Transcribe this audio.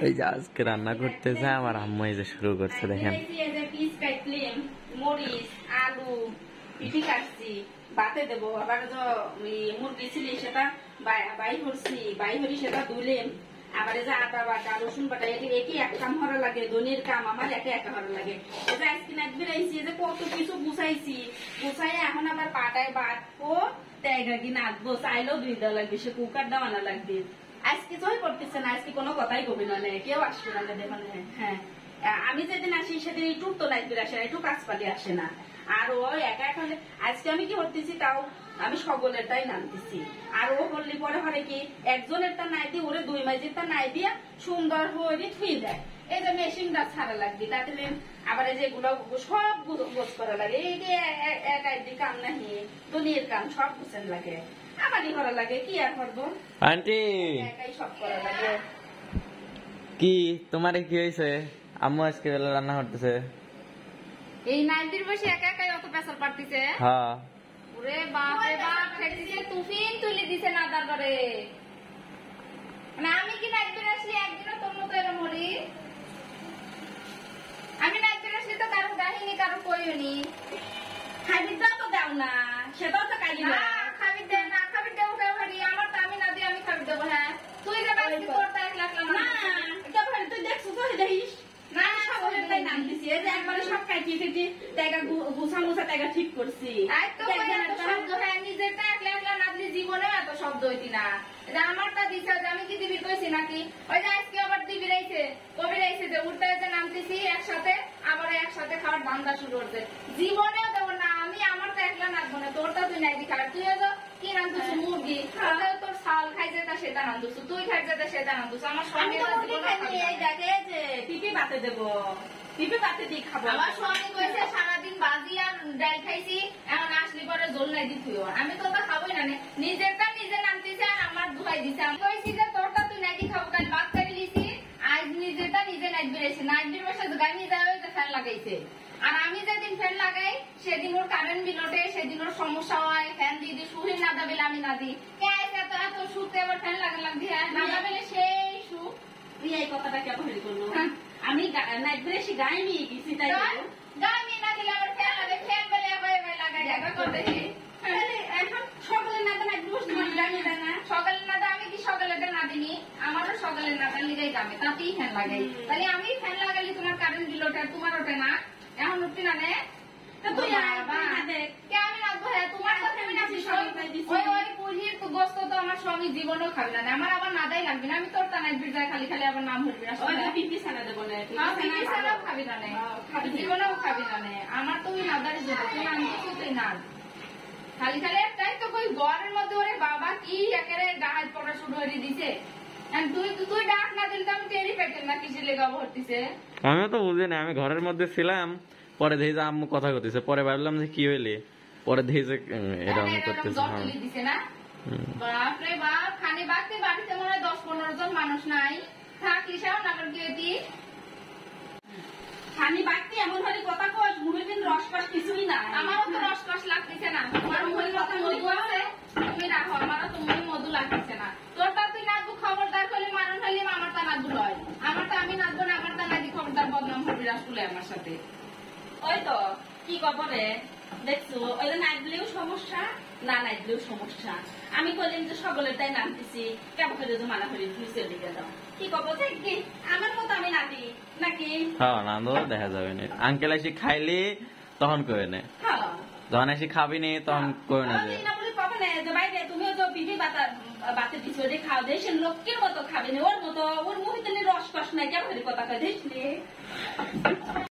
এই যে আজকে রান্না করতেছে আমার আম্মু এই যে শুরু করছে দেখেন মরিচ আলু পিঠি কাটছি বাতে দেবো আবার মুরগি ছিল সেটা বাই করছি বাই হরি সেটা ধুলেন আবার এই যে আদা বাটা রসুন বাটা একই এক কাম হরা লাগে ধনির কাম আমার একে একা হরা লাগে এই যে আজকে নাক বেরাইছি যে কত কিছু গুছাইছি গুছাই এখন আবার পাটায় বাটবো তেগা কি নাচবো চাইলেও দুই দেওয়া লাগবে সে কুকার দেওয়া না লাগবে আজকে জয় করতেছে না আজকে কোনো কথাই কবি না কেউ আসবে না দেখুন হ্যাঁ আমি যেদিন আসি সেদিন একটু তো লাগবে আসে না একটু কাজ পালি আসে না আর ও একা একা আজকে আমি কি করতেছি তাও আমি সকলেরটাই নামতেছি আর ও বললি পরে পরে কি একজনেরটা নাই দিয়ে ওরে দুই মাইজেরটা নাই দিয়া সুন্দর হয়ে থুই দেয় এই যে মেশিনটা ছাড়া লাগবে তাতে আবার এই যেগুলো সব গোছ করা লাগে এই যে এক কাম নাহি দুনিয়ার কাম সব গুছেন লাগে আমারই করা লাগে কি আর করবো আন্টি একাই সব করা লাগে কি তোমার কি হয়েছে আম্মু আজকে বেলা রান্না করতেছে এই নাইনটির বসে একা একাই অত পেশাল পারতিছে হ্যাঁ ওরে বাপ রে বাপ খেতেছে তুফিন তুলি দিছে না তারপরে মানে আমি কি নাইনটির আসলি একদিনও তোর মতো এরকম মরি আমি নাইনটির আসলি তো কারো গাহিনী কারো কইনি খাবি দাও তো দাও না সেটাও তো কালি না খাবি দে না খাবি দেবো কেউ আমার তো আমি না দিয়ে আমি খাবি দেবো হ্যাঁ তুই যে বাকি করতে এক লাখ না কেমন তুই দেখছো তো দেখিস না সকলেরটাই নাম দিছি এই যে একবারে সব কাটিয়ে কেটে টাকা গুছা মুছা টাকা ঠিক করছি শব্দ হ্যাঁ নিজেরটা একলা একলা না দিলে জীবনেও এত শব্দ হইতি না আমারটা দিছে আমি কি দিবি কইছি নাকি ওই যে আজকে আবার দিবি রাইছে কবি রাইছে যে উঠতে যে নামতেছি একসাথে আবার একসাথে খাওয়ার ধান্দা শুরু করছে জীবনেও দেবো না আমি আমারটা একলা নাচবো না তোরটা তুই নাই দি খাবার তুই তো কি নামতেছ মুরগি তোর ছাল খাই যেটা সেটা নামতেছ তুই খাই যেটা সেটা নামতেছ আমার স্বামী পিপি বাতে দেবো পিপি বাতে দিয়ে খাবো আমার স্বামী কইছে সারাদিন বাজি আর ডাল খাইছি এখন আসলি পরে জল নাই দিছিও আমি তো ওটা খাবোই না নিজেরটা নিজে নামতেছে আর আমার ধুলাই দিছে আমি কইছি যে তোরটা তুই নাকি খাবো কাল ভাত খাই লিছি আজ নিজেরটা নিজে নাইট বেরেছে নাইট বের বসে গাড়ি যাওয়াই তো ফ্যান লাগাইছে আর আমি যেদিন ফ্যান লাগাই সেদিন ওর কারেন্ট বিল ওঠে সেদিন ওর সমস্যা হয় ফ্যান দিয়ে দিই সুহির না দাবিলে আমি না দিই এত এত শুতে আবার ফ্যান লাগি হ্যাঁ না দাবিলে সেই সুখ তুই এই কথাটা কেমন করলো আমি নাইট বেরেছি গায়ে নিয়ে গেছি তাই গায়ে না দিলে আবার ফ্যান লাগে ফ্যান বেলে আবার লাগাই দেখা করতে এখন সকালে না তো নাইট বসে গায়ে দেয় না সকালে না আমি কি সকালে না দিনি আমারও সকালে না লিগাই দামে তাতেই ফ্যান লাগাই তাহলে আমি ফ্যান লাগালি তোমার কারেন্ট বিল ওঠে তোমার ওঠে না এখন উঠতি না নে তুই আমি রাখবো হ্যাঁ তোমার সাথে আমি নাচি ওই পুলির গোস্ত তো আমার স্বামী জীবনেও খাবি না আমার আবার নাদাই লাগবে না আমি তোর তা নাইট যায় খালি খালি আবার নাম হলবি না পিপি ছানা দেবো না পিপি ছানাও খাবি না জীবনেও খাবি না আমার তো ওই নাদারি জন্য তুই নামছিস তুই নাচ খালি খালি একটাই তো ওই ঘরের মধ্যে ওরে বাবা কি একেবারে গাছ পড়া শুরু করে দিছে তুই ডাক না দিলে তো আমি টেরি পেতেন না কিসে লেগা ভরতিছে আমিও তো বুঝি না আমি ঘরের মধ্যে ছিলাম পরে দেখি যে আম্মু কথা করতেছে পরে ভাবলাম যে কি হইলে পরে দেখি যে এরকম করতেছে না বাপরে বাপ খানি বাড়তে বাড়িতে মনে হয় 10-15 জন মানুষ নাই থাকলি সেও না কি খানি বাড়তি এমন হলে কথা কস মুখের দিন রসকস কিছুই না আমারও তো রসকস লাগতেছে না তোমার মুখের কথা মধু আছে তুমি রাখো আমারও তো মুখে মধু লাগতেছে না তোরটা তুই নাচবো খবরদার করলে মানুষ হলে আমারটা নাচবো হয় আমারটা আমি নাচবো না আমারটা নাচি খবরদার বদনাম হবি রাসুলে আমার সাথে ওই তো কি খবরে দেখছো ওই নাইট দিলেও সমস্যা না নাইট দিলেও সমস্যা আমি বললাম যে সকলেরটাই নামতেছি কেমন করে যে মানা করে ফিউচার দিকে দাও কি খবর কি আমার মতো আমি নাচি নাকি হ্যাঁ না দেখা যাবে না আঙ্কেল এসে খাইলে তখন করে নে যখন এসে খাবি নি তখন করে না বাইরে তুমিও তো পিঠে বাতে দিচ্ছ যে খাও দেয় সে লোকের মতো খাবে না ওর মতো ওর মুখে রস কষ নাই কেমন কথা কয় দেশ